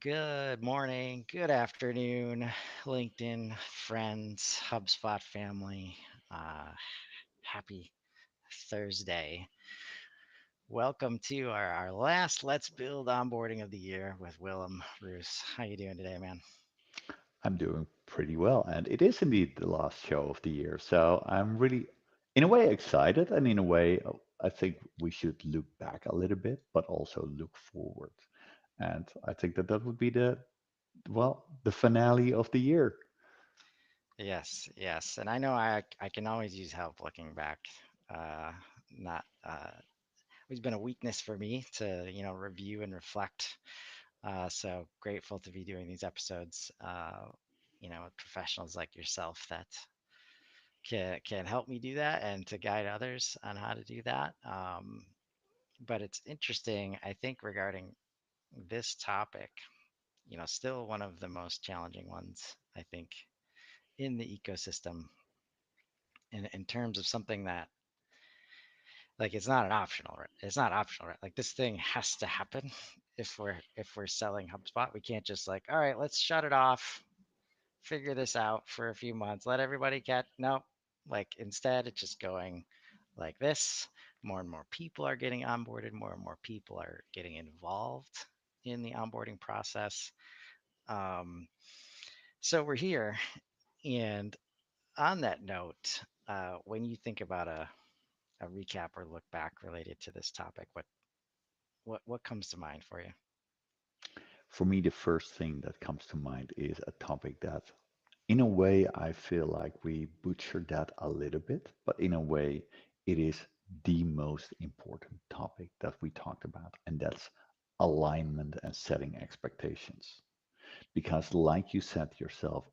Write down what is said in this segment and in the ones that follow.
Good morning, good afternoon, LinkedIn friends, HubSpot family. Uh, Happy Thursday. Welcome to our last Let's Build onboarding of the year with Willem, Reus. How you doing today, man? I'm doing pretty well, and it is indeed the last show of the year. So I'm really, in a way, excited, and in a way, I think we should look back a little bit, but also look forward. And I think that that would be the finale of the year. Yes, yes. And I know I can always use help looking back. Uh, not It's been a weakness for me to, review and reflect. So grateful to be doing these episodes, with professionals like yourself that can help me do that and to guide others on how to do that. But it's interesting, I think, regarding this topic, still one of the most challenging ones, I think, in the ecosystem in terms of something that like it's not an optional, right? It's not optional, right? Like this thing has to happen if we're selling HubSpot. We can't just like, all right, let's shut it off, figure this out for a few months, let everybody get no. Like instead, it's just going like this. More and more people are getting onboarded, more and more people are getting involved in the onboarding process. Um, so we're here. And on that note, when you think about a recap or look back related to this topic, what comes to mind for you? For me, the first thing that comes to mind is a topic that, in a way, I feel like we butchered that a little bit, but in a way, it is the most important topic that we talked about, and that's alignment and setting expectations. Because, like you said yourself,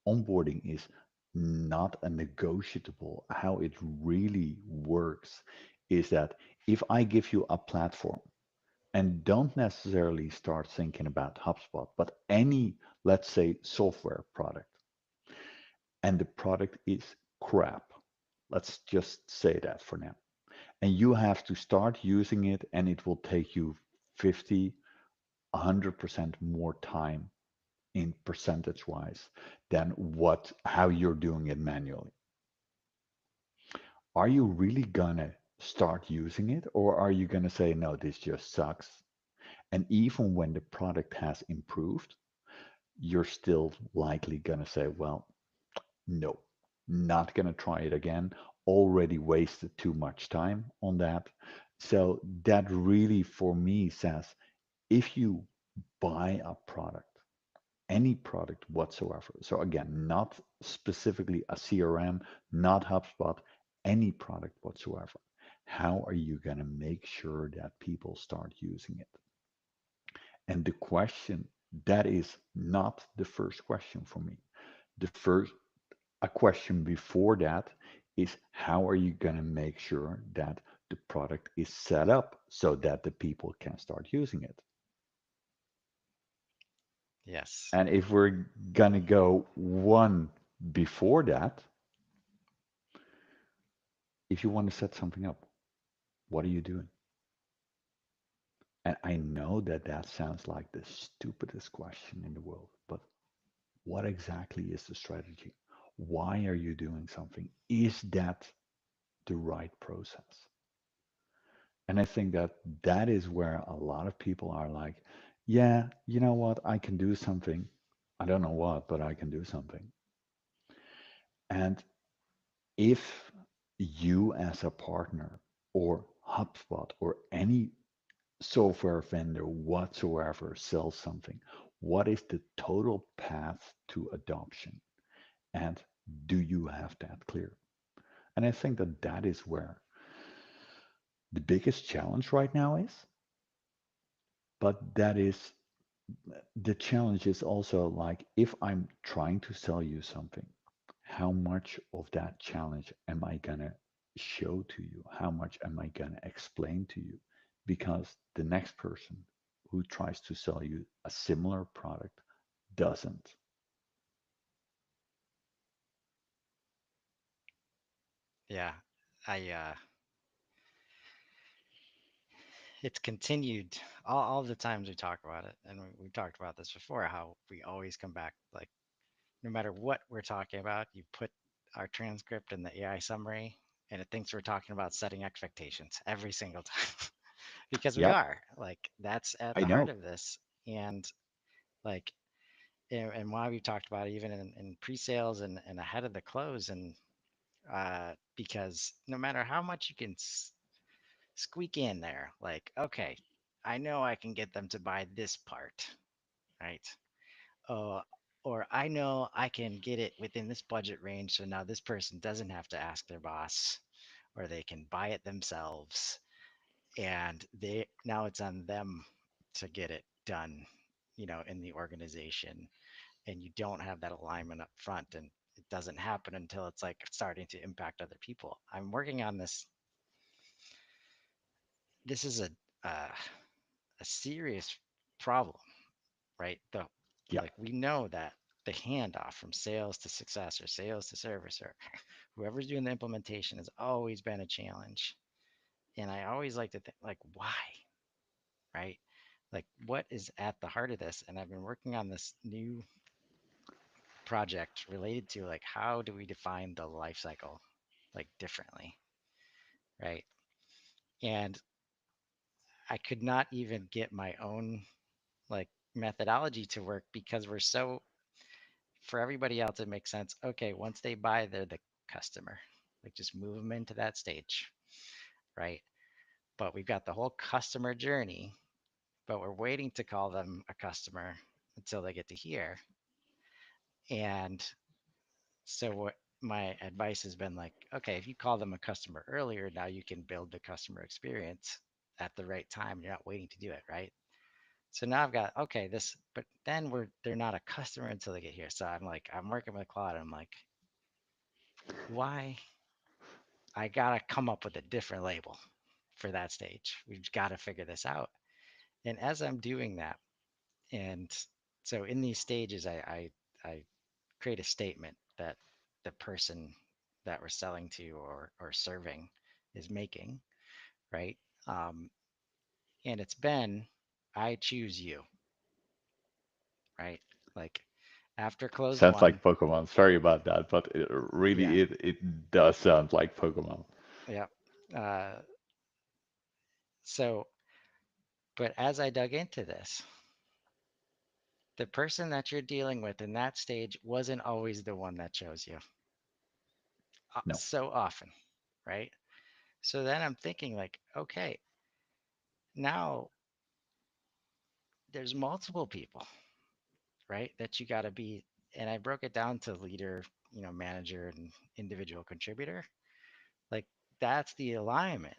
onboarding is not a negotiable. How it really works is that if I give you a platform and don't necessarily start thinking about HubSpot, but any, let's say, software product, and the product is crap. Let's just say that for now. And you have to start using it, and it will take you 50, 100% more time in percentage wise than how you're doing it manually. Are you really gonna start using it, or are you gonna say, no, this just sucks? And even when the product has improved, you're still likely gonna say, well, no, not gonna try it again. Already wasted too much time on that. So that really, for me, says if you buy a product, any product whatsoever, so again, not specifically a CRM, not HubSpot, any product whatsoever, how are you going to make sure that people start using it? And the question that is not the first question for me. The first A question before that is how are you going to make sure that the product is set up so that the people can start using it? Yes. And if we're going to go one before that, if you want to set something up, what are you doing? And I know that that sounds like the stupidest question in the world, but what exactly is the strategy? Why are you doing something? Is that the right process? And I think that that is where a lot of people are like, yeah, you know what? I can do something. I don't know what, but I can do something. And if you as a partner or HubSpot or any software vendor whatsoever sells something, what is the total path to adoption? And do you have that clear? And I think that that is where the biggest challenge right now is. But that is the challenge is also like if I'm trying to sell you something, how much of that challenge am I gonna show to you? How much am I gonna explain to you? Because the next person who tries to sell you a similar product doesn't. Yeah. I it's continued all the times we talk about it, and we've talked about this before, how we always come back, like, no matter what we're talking about, you put our transcript in the AI summary, and it thinks we're talking about setting expectations every single time. Because we Yep, are, like, that's at I the heart know. of this. And like, and why we've talked about it even in pre-sales and ahead of the close. And because no matter how much you can squeak in there, like, okay, I know I can get them to buy this part, right? uh, or I know I can get it within this budget range, so now this person doesn't have to ask their boss, or they can buy it themselves, and they now it's on them to get it done, in the organization. And you don't have that alignment up front, and it doesn't happen until it's like starting to impact other people. I'm working on this. This is uh, a serious problem, right? The Yeah, Like, we know that the handoff from sales to success, or sales to service, or whoever's doing the implementation, has always been a challenge. And I always like to think, like, why, right? Like, what is at the heart of this? And I've been working on this new project related to, like, how do we define the life cycle, like, differently, right? And I could not even get my own, like, methodology to work, because we're so, for everybody else it makes sense. Okay, once they buy, they're the customer, like, just move them into that stage, right? But we've got the whole customer journey, but we're waiting to call them a customer until they get to here. And so what my advice has been, like, okay, if you call them a customer earlier, now you can build the customer experience at the right time. You're not waiting to do it, right? So now I've got, okay, this, but then they're not a customer until they get here. So I'm like, I'm working with Claude. I'm like, why? I gotta come up with a different label for that stage. We've got to figure this out. And as I'm doing that, and so in these stages, I create a statement that the person that we're selling to, or serving, is making, right? Um, and it's been, I choose you, right? Like, after close sounds one, like Pokemon. Sorry about that, but yeah, it does sound like Pokemon. yeah. Uh, so, but as I dug into this, the person that you're dealing with in that stage wasn't always the one that chose you, No, so often, right? So then I'm thinking, like, okay, now there's multiple people, right, that you got to be. And I broke it down to leader, manager, and individual contributor. Like, that's the alignment.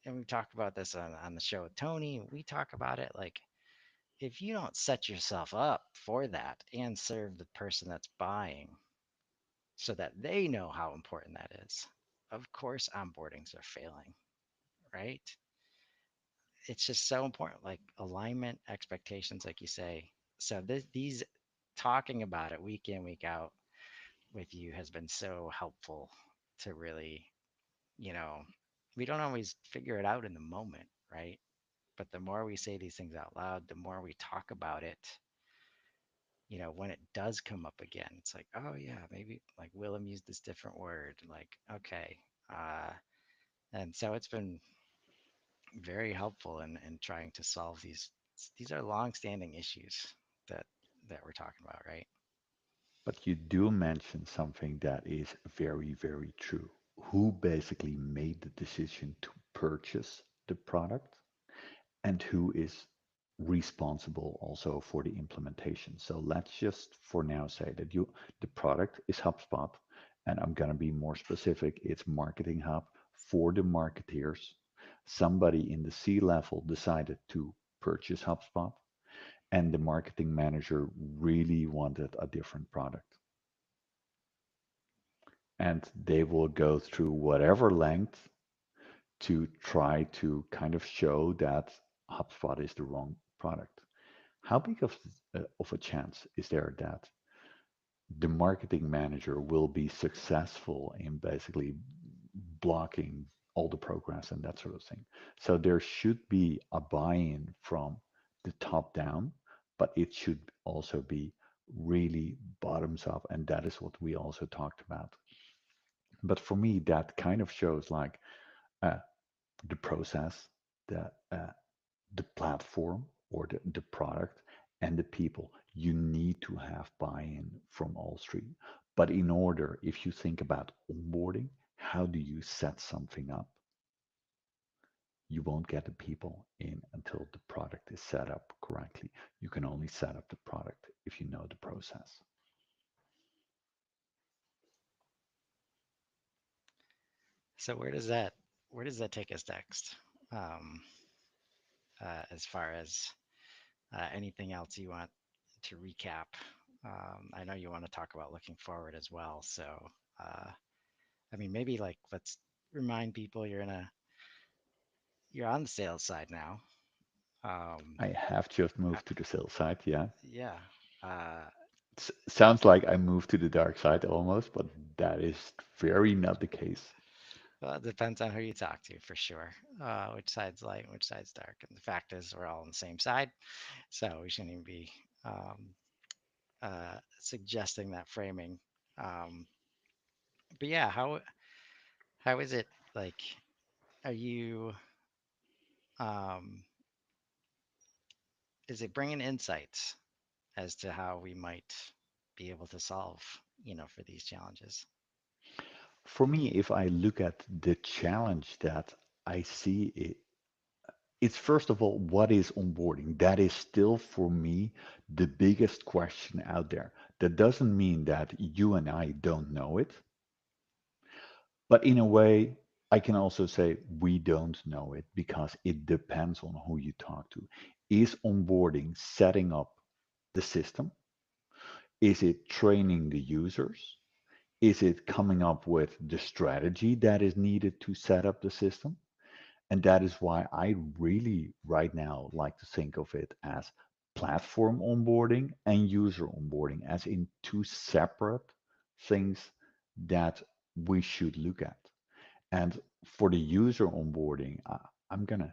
And we talk about this on the show with Tony. We talk about it, like, if you don't set yourself up for that and serve the person that's buying, so that they know how important that is, of course onboardings are failing, right? It's just so important, like, alignment, expectations, like you say. So these talking about it week in, week out with you has been so helpful to really, you know, we don't always figure it out in the moment, right? But the more we say these things out loud, the more we talk about it, when it does come up again, it's like, oh yeah, maybe, like, Willem used this different word, like, okay. Uh, and so it's been very helpful in trying to solve these are long-standing issues that we're talking about, right? but you do mention something that is very, very true. Who basically made the decision to purchase the product and who is responsible also for the implementation. So let's just for now say that the product is HubSpot, and I'm going to be more specific. It's Marketing Hub for the marketeers. Somebody in the C level decided to purchase HubSpot, and the marketing manager really wanted a different product. And they will go through whatever length to try to kind of show that HubSpot is the wrong product. How big of a chance is there that the marketing manager will be successful in basically blocking all the progress and that sort of thing. So there should be a buy-in from the top down, but it should also be really bottoms up, and that is what we also talked about. But for me, that kind of shows like uh, the process, the the platform or the product and the people. You need to have buy-in from all three. But in order, if you think about onboarding, how do you set something up? You won't get the people in until the product is set up correctly. You can only set up the product if you know the process. So where does that take us next? Um, as far as anything else you want to recap? I know you want to talk about looking forward as well. So, uh, I mean, maybe like let's remind people you're on the sales side now. Um, I have just uh, moved to the sales side, yeah. yeah. Uh, Sounds like I moved to the dark side almost, but that is very not the case. well, it depends on who you talk to for sure. Which side's light, and which side's dark. And the fact is, we're all on the same side, so we shouldn't even be suggesting that framing. Um, but yeah, how is it like? Are you um, is it bringing insights as to how we might be able to solve, for these challenges? For me, if I look at the challenge that I see, it's first of all, what is onboarding? That is still for me the biggest question out there. That doesn't mean that you and I don't know it, but in a way, I can also say we don't know it because it depends on who you talk to. Is onboarding setting up the system? Is it training the users? Is it coming up with the strategy that is needed to set up the system? And that is why I really, right now, like to think of it as platform onboarding and user onboarding, as in two separate things that we should look at. And for the user onboarding, I'm going to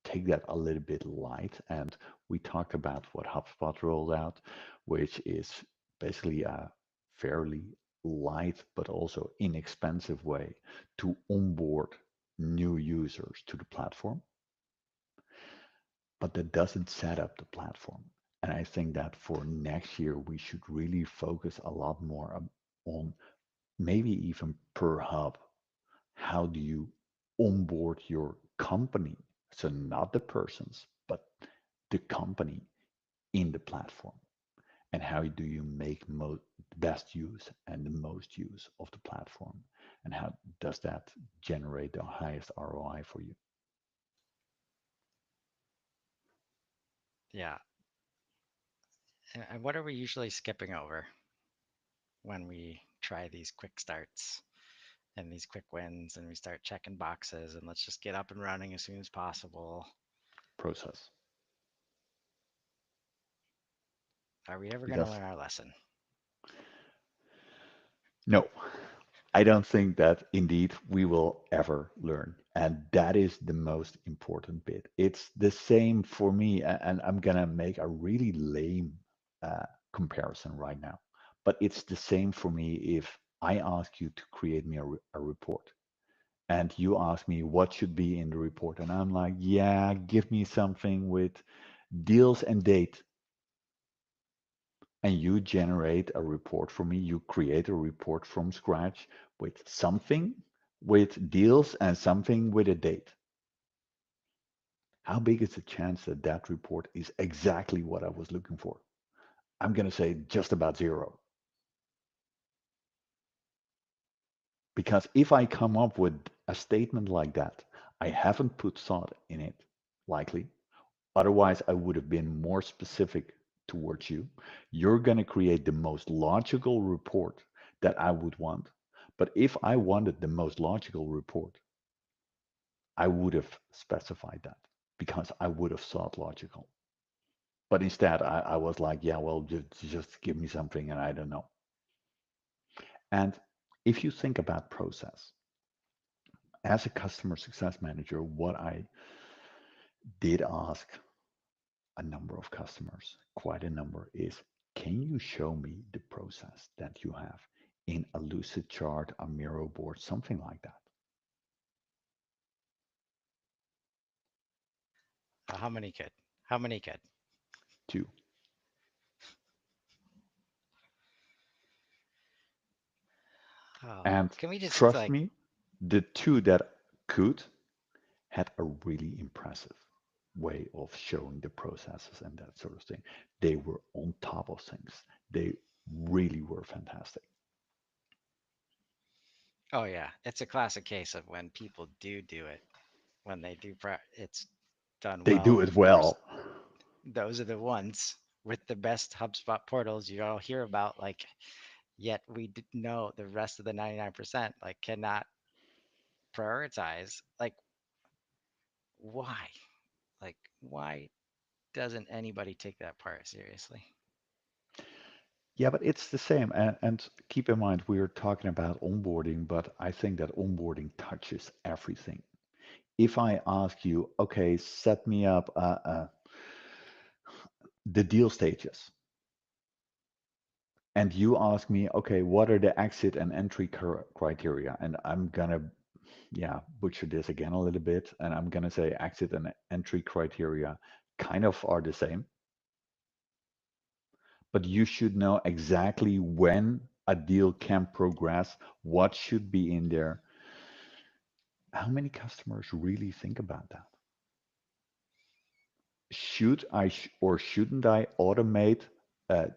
take that a little bit light. And we talked about what HubSpot rolled out, which is basically a fairly light but also inexpensive way to onboard new users to the platform. But that doesn't set up the platform. And I think that for next year, we should really focus a lot more on maybe even per hub. How do you onboard your company? So not the persons, but the company in the platform. And how do you make best use and the most use of the platform? And how does that generate the highest ROI for you? Yeah. And what are we usually skipping over when we try these quick starts and these quick wins and we start checking boxes and let's just get up and running as soon as possible? Process. Are we ever going to Because learn our lesson? no, I don't think that indeed we will ever learn. And that is the most important bit. It's the same for me. And I'm going to make a really lame comparison right now. But it's the same for me if I ask you to create me a report and you ask me what should be in the report. And I'm like, yeah, give me something with deals and date. And you generate a report for me. You create a report from scratch with something with deals and something with a date. How big is the chance that that report is exactly what I was looking for? I'm going to say just about zero. Because if I come up with a statement like that, I haven't put thought in it, likely. Otherwise, I would have been more specific towards you. You're going to create the most logical report that I would want. But if I wanted the most logical report, I would have specified that because I would have thought logical. But instead, I was like, yeah, well, just give me something and I don't know. And if you think about process, As a customer success manager, what I did ask a number of customers, quite a number, is can you show me the process that you have in a lucid chart, a Miro board, something like that? How many could? How many could? Two. Oh, And can we just trust like, me, the two that could had a really impressive way of showing the processes and that sort of thing. They were on top of things. They really were fantastic. oh yeah, it's a classic case of when people do it, when they do, it's done They well. do And it of course, well. those are the ones with the best HubSpot portals you all hear about. Like, yet know the rest of the 99% like cannot prioritize. Like, why? Like, why doesn't anybody take that part seriously? Yeah, but it's the same. And keep in mind, we are talking about onboarding, but I think that onboarding touches everything. If I ask you, okay, set me up the deal stages, and you ask me, okay, what are the exit and entry criteria? And I'm gonna, yeah, butcher this again a little bit, and I'm gonna say exit and entry criteria kind of are the same, but you should know exactly when a deal can progress, what should be in there. How many customers really think about that? Should I or shouldn't I automate uh,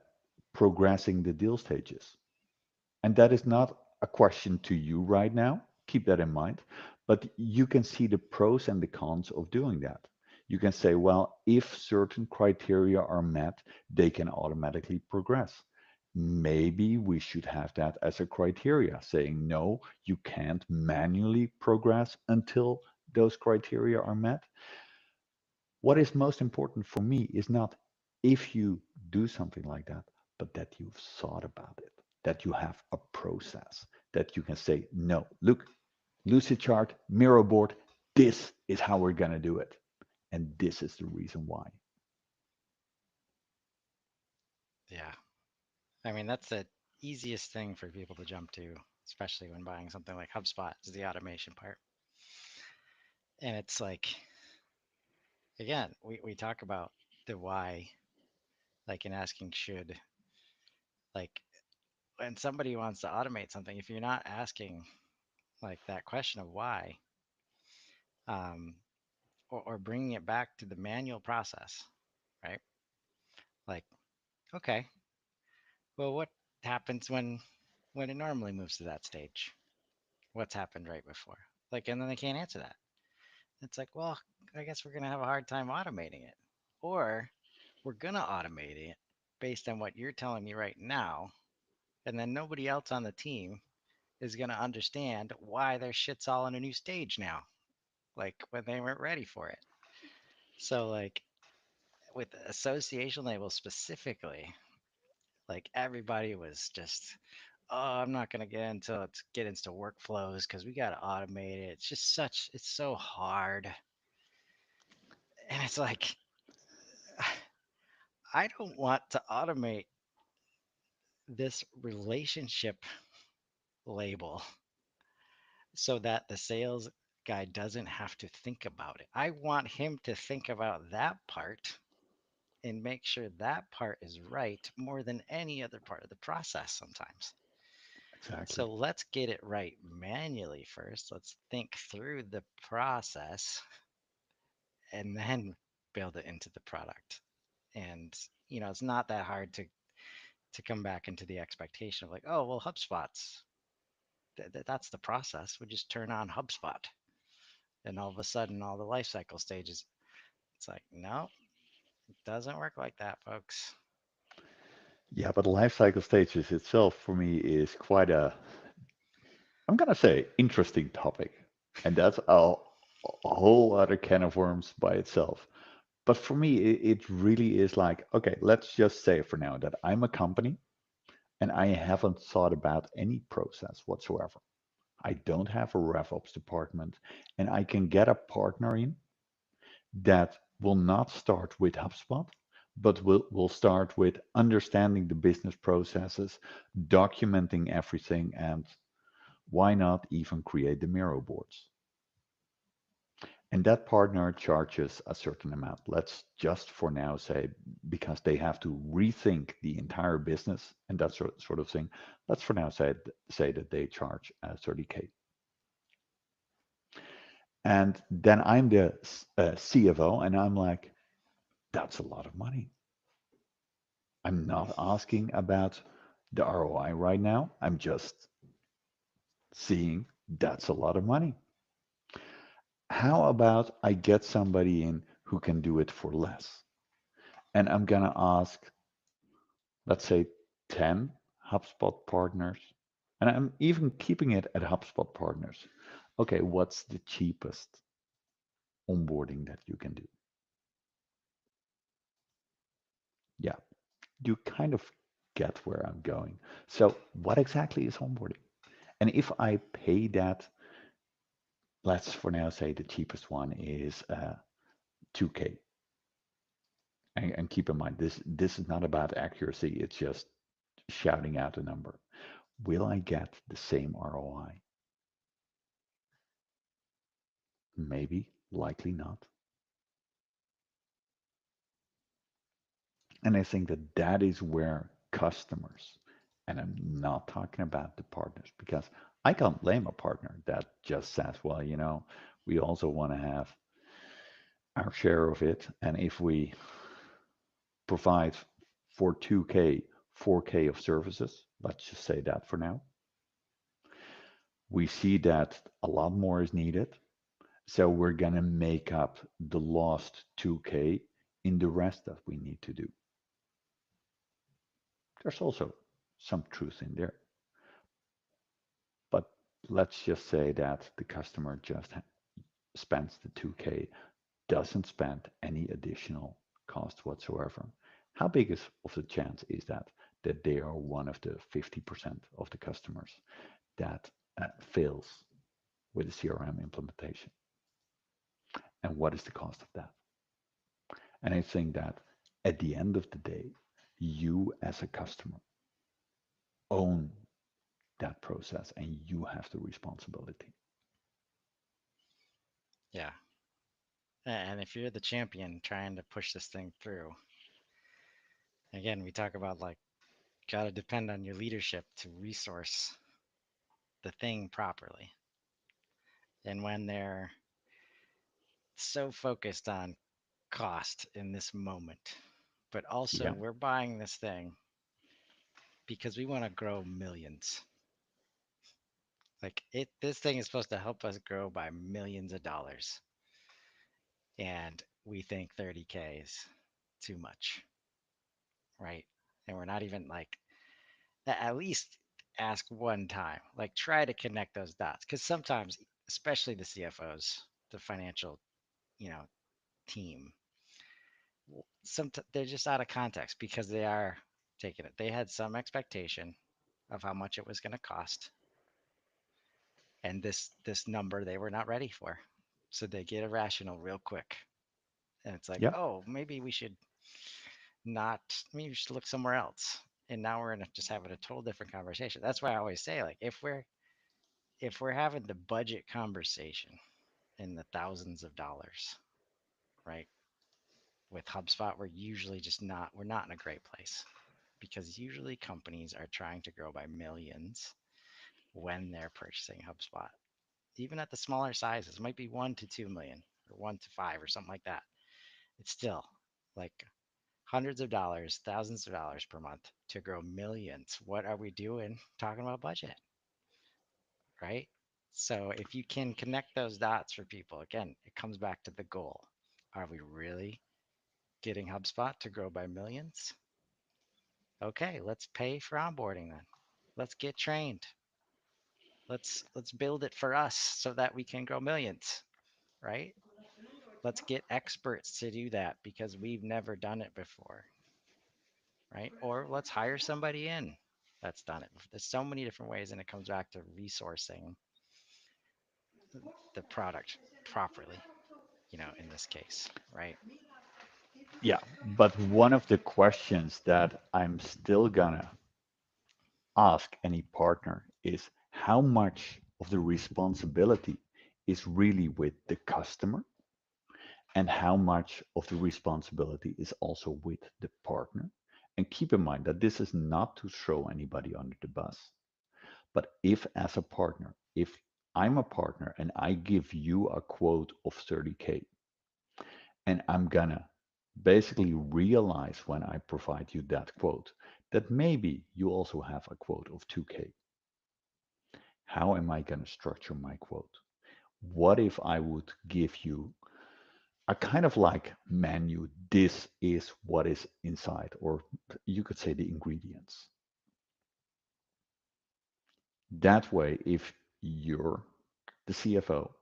progressing the deal stages? And that is not a question to you right now. Keep that in mind. But you can see the pros and the cons of doing that. You can say, well, if certain criteria are met, they can automatically progress. Maybe we should have that as a criteria, saying, no, you can't manually progress until those criteria are met. What is most important for me is not if you do something like that, but that you've thought about it, that you have a process, that you can say, no, look, Lucid chart, Miro board, this is how we're going to do it. And this is the reason why. Yeah. I mean, that's the easiest thing for people to jump to, especially when buying something like HubSpot, is the automation part. And it's like, again, we talk about the why, like in asking should, like when somebody wants to automate something, if you're not asking like that question of why, um, or bringing it back to the manual process, right? Like, okay, well, what happens when it normally moves to that stage? What's happened right before? Like, and then they can't answer that. It's like, well, I guess we're gonna have a hard time automating it, or we're gonna automate it based on what you're telling me right now, and then nobody else on the team is gonna understand why their shit's all in a new stage now, like when they weren't ready for it. So, like with the association labels specifically, like everybody was just, oh, I'm not gonna get into workflows because we gotta automate it. It's just it's so hard, and it's like I don't want to automate this relationship label so that the sales guy doesn't have to think about it. I want him to think about that part and make sure that part is right more than any other part of the process sometimes. Exactly. So let's get it right manually first. Let's think through the process and then build it into the product. And it's not that hard to come back into the expectation of like, oh, well, HubSpot's that's the process. We just turn on HubSpot, and all of a sudden, all the life cycle stages. It's like, no, it doesn't work like that, folks. Yeah, but life cycle stages itself for me is quite a, I'm going to say, interesting topic. And that's a whole other can of worms by itself. But for me, it really is like, okay, let's just say for now that I'm a company and I haven't thought about any process whatsoever. I don't have a RevOps department, and I can get a partner in that will not start with HubSpot, but will start with understanding the business processes, documenting everything, and why not even create the Miro boards? And that partner charges a certain amount. Let's just for now say, because they have to rethink the entire business and that sort of thing, let's for now say that they charge 30K. And then I'm the CFO, and I'm like, that's a lot of money. I'm not asking about the ROI right now. I'm just seeing that's a lot of money. How about I get somebody in who can do it for less? And I'm going to ask, let's say, 10 HubSpot partners. And I'm even keeping it at HubSpot partners. Okay, what's the cheapest onboarding that you can do? Yeah, you kind of get where I'm going. So, what exactly is onboarding? And if I pay that, let's for now say the cheapest one is 2K. And keep in mind, this is not about accuracy. It's just shouting out a number. Will I get the same ROI? Maybe, likely not. And I think that that is where customers, and I'm not talking about the partners, because I can't blame a partner that just says, well, we also want to have our share of it. And if we provide for 2K, 4K of services, let's just say that for now, we see that a lot more is needed. So we're going to make up the lost 2K in the rest that we need to do. There's also some truth in there. But let's just say that the customer just spends the 2K, doesn't spend any additional cost whatsoever. How big is of the chance is that they are one of the 50% of the customers that fails with a CRM implementation? And what is the cost of that? And I think that at the end of the day, you as a customer own that process and you have the responsibility. Yeah. And if you're the champion trying to push this thing through, again, we talk about like, got to depend on your leadership to resource the thing properly. And when they're so focused on cost in this moment, but also Yeah, we're buying this thing because we want to grow millions. Like this thing is supposed to help us grow by millions of dollars, and we think 30K is too much, right? And we're not even like at least ask one time, like try to connect those dots, because sometimes, especially the CFOs, the financial, you know, team, some they're just out of context because they are taking it. They had some expectation of how much it was going to cost, and this number they were not ready for, so they get irrational real quick, and it's like, yeah, oh, maybe we should not, maybe we should look somewhere else. And now we're in just having a total different conversation. That's why I always say, like, if we're having the budget conversation in the thousands of dollars, right? With HubSpot, we're not in a great place, because usually companies are trying to grow by millions when they're purchasing HubSpot. Even at the smaller sizes, it might be 1 to 2 million or 1 to 5 or something like that. It's still like hundreds of dollars, thousands of dollars per month to grow millions. What are we doing talking about budget, right? So if you can connect those dots for people, again, it comes back to the goal. Are we really getting HubSpot to grow by millions? Okay, let's pay for onboarding then. Let's get trained. Let's build it for us so that we can grow millions, right? Let's get experts to do that because we've never done it before, right? Or let's hire somebody in that's done it. There's so many different ways, and it comes back to resourcing. the product properly, in this case, right? Yeah, but one of the questions that I'm still gonna ask any partner is how much of the responsibility is really with the customer and how much of the responsibility is also with the partner. And keep in mind that this is not to throw anybody under the bus, but if as a partner, if I'm a partner and I give you a quote of 30K, and I'm gonna basically realize when I provide you that quote that maybe you also have a quote of 2K. How am I gonna structure my quote? What if I would give you a kind of like menu? This is what is inside, or you could say the ingredients. That way, if you're the CFO,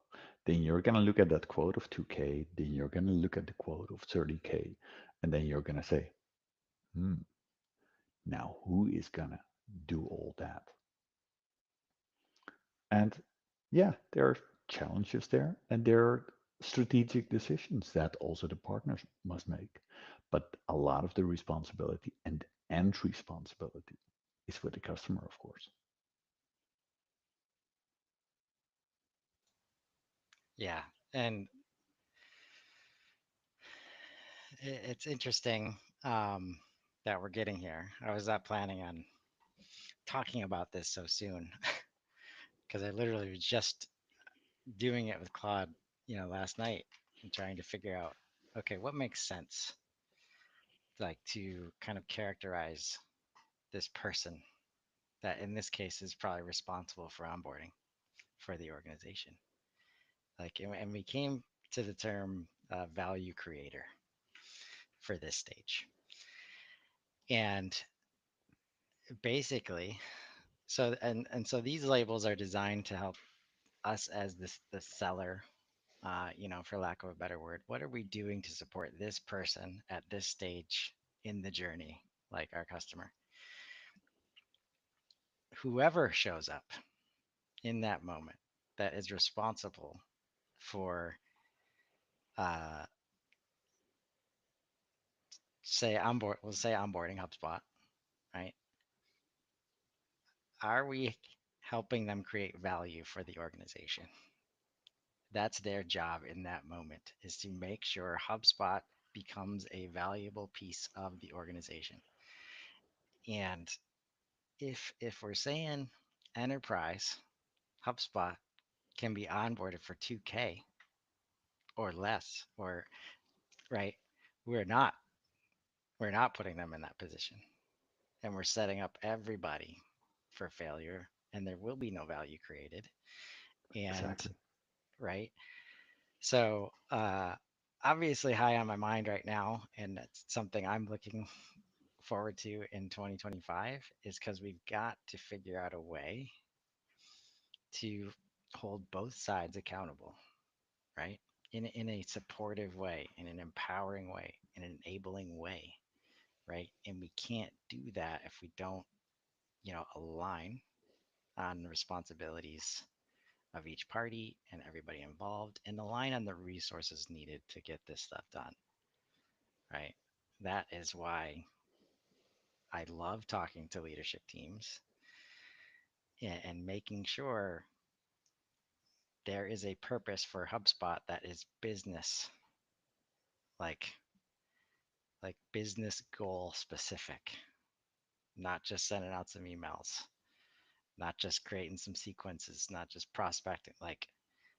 then you're going to look at that quote of 2K, then you're going to look at the quote of 30K, and then you're going to say, hmm, now who is going to do all that? And yeah, there are challenges there, and there are strategic decisions that also the partners must make. But a lot of the responsibility and end responsibility is with the customer, of course. Yeah, and it's interesting that we're getting here. I was not planning on talking about this so soon because I literally was just doing it with Claude, last night and trying to figure out, okay, what makes sense, like to kind of characterize this person that in this case is probably responsible for onboarding for the organization. Like, and we came to the term value creator for this stage. And basically, so these labels are designed to help us as the seller, for lack of a better word. What are we doing to support this person at this stage in the journey, like our customer? Whoever shows up in that moment that is responsible for, uh, we'll say onboarding HubSpot, right? Are we helping them create value for the organization? That's their job in that moment, is to make sure HubSpot becomes a valuable piece of the organization. And if we're saying enterprise, HubSpot can be onboarded for 2K or less, or right, we're not we're not putting them in that position, and we're setting up everybody for failure, and there will be no value created. And Exactly. right, so obviously high on my mind right now, and it's something I'm looking forward to in 2025, is because we've got to figure out a way to hold both sides accountable, right? In a supportive way, in an empowering way, in an enabling way, right? And we can't do that if we don't, align on the responsibilities of each party and everybody involved, and align on the resources needed to get this stuff done, right? That is why I love talking to leadership teams and making sure there is a purpose for HubSpot that is business, like business goal specific, not just sending out some emails, not just creating some sequences, not just prospecting. Like,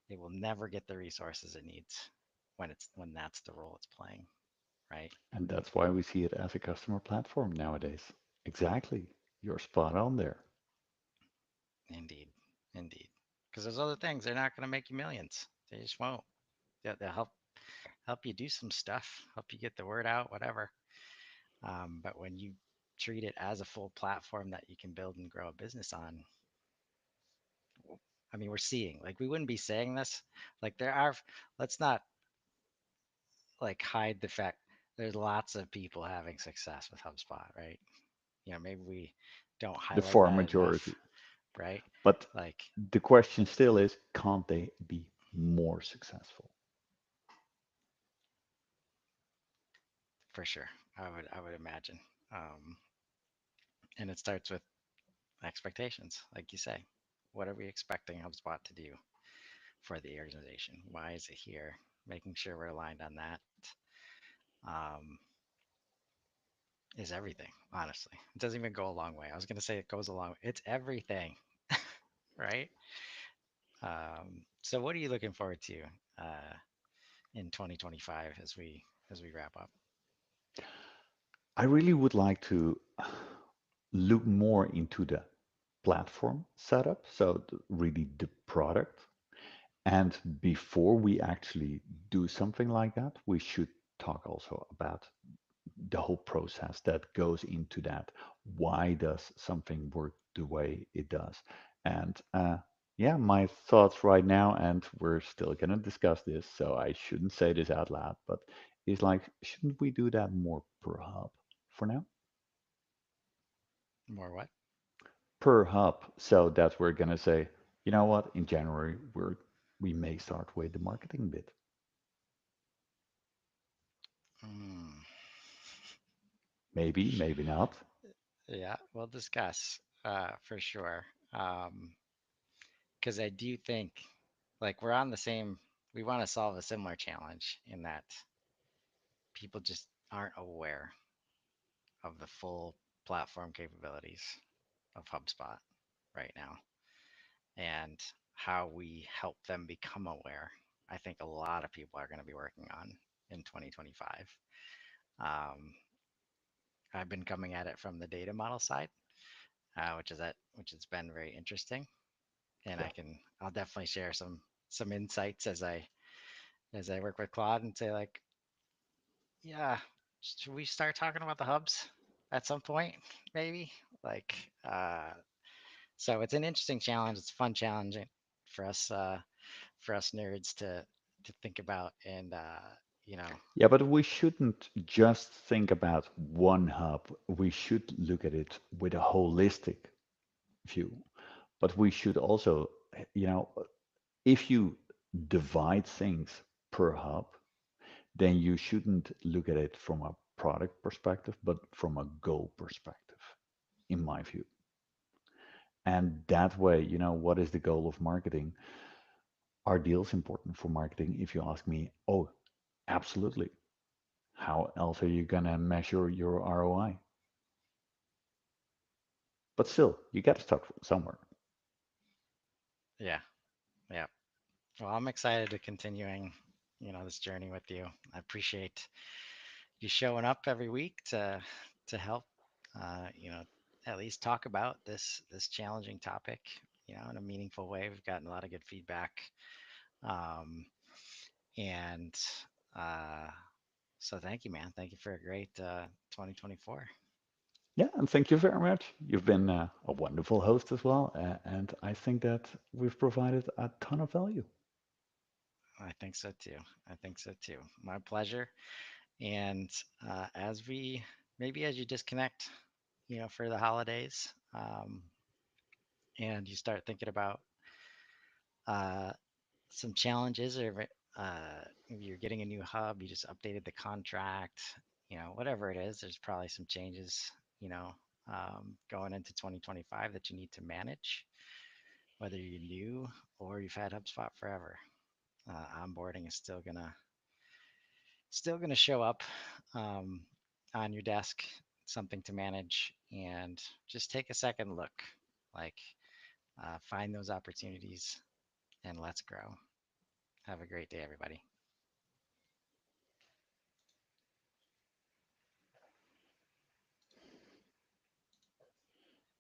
it will never get the resources it needs when that's the role it's playing, right? And that's why we see it as a customer platform nowadays. Exactly. You're spot on there. Indeed, indeed. Because those other things, they're not going to make you millions. They just won't. They'll help you do some stuff, help you get the word out, whatever. But when you treat it as a full platform that you can build and grow a business on, I mean, we're seeing, like, we wouldn't be saying this. Like, let's not like hide the fact there's lots of people having success with HubSpot, right? Maybe we don't The highlight far that enough. majority. right? But Like the question still is, can't they be more successful? for sure, I would imagine. Um, and it starts with expectations, like you say. What are we expecting HubSpot to do for the organization? Why is it here? Making sure we're aligned on that um, is everything. Honestly, it doesn't even go a long way. I was gonna say it goes a long way. It's everything, right? So, what are you looking forward to uh, in 2025 as we wrap up? I really would like to look more into the platform setup, so really the product. And before we actually do something like that, we should talk also about the whole process that goes into that. Why does something work the way it does? And yeah, my thoughts right now, and we're still going to discuss this, so I shouldn't say this out loud, but it's like, shouldn't we do that more per hub for now? More what? Per hub, so that we're going to say, you know what, in January, we may start with the marketing bit. Mm. Maybe, maybe not. Yeah, we'll discuss for sure. Because I do think, like, we're on the same. We want to solve a similar challenge in that people just aren't aware of the full platform capabilities of HubSpot right now and how we help them become aware. I think a lot of people are going to be working on in 2025. Um, I've been coming at it from the data model side, which has been very interesting, and Yeah. I'll definitely share some insights as I work with Claude and say like, yeah, should we start talking about the hubs at some point, maybe? Like, so it's an interesting challenge. It's a fun challenge for us nerds to think about, and you know, Yeah, but we shouldn't just think about one hub. We should look at it with a holistic view. But we should also, you know, if you divide things per hub, then you shouldn't look at it from a product perspective, but from a goal perspective, in my view. And that way, what is the goal of marketing? Are deals important for marketing? If you ask me, oh, absolutely. How else are you going to measure your ROI? But still, you got to start somewhere. yeah, yeah. Well, I'm excited to continuing, this journey with you. I appreciate you showing up every week to help, you know, at least talk about this challenging topic, in a meaningful way. We've gotten a lot of good feedback, um, and uh, so thank you, man. Thank you for a great 2024. Yeah, and thank you very much. You've been a wonderful host as well. And I think that we've provided a ton of value. I think so too. I think so too. My pleasure. And as we maybe as you disconnect, for the holidays, and you start thinking about uh, some challenges, or maybe you're getting a new hub, you just updated the contract, whatever it is, there's probably some changes, you know, going into 2025 that you need to manage, whether you're new or you've had HubSpot forever. Onboarding is still gonna show up um, on your desk, something to manage, and just take a second look, like find those opportunities, and let's grow. Have a great day, everybody.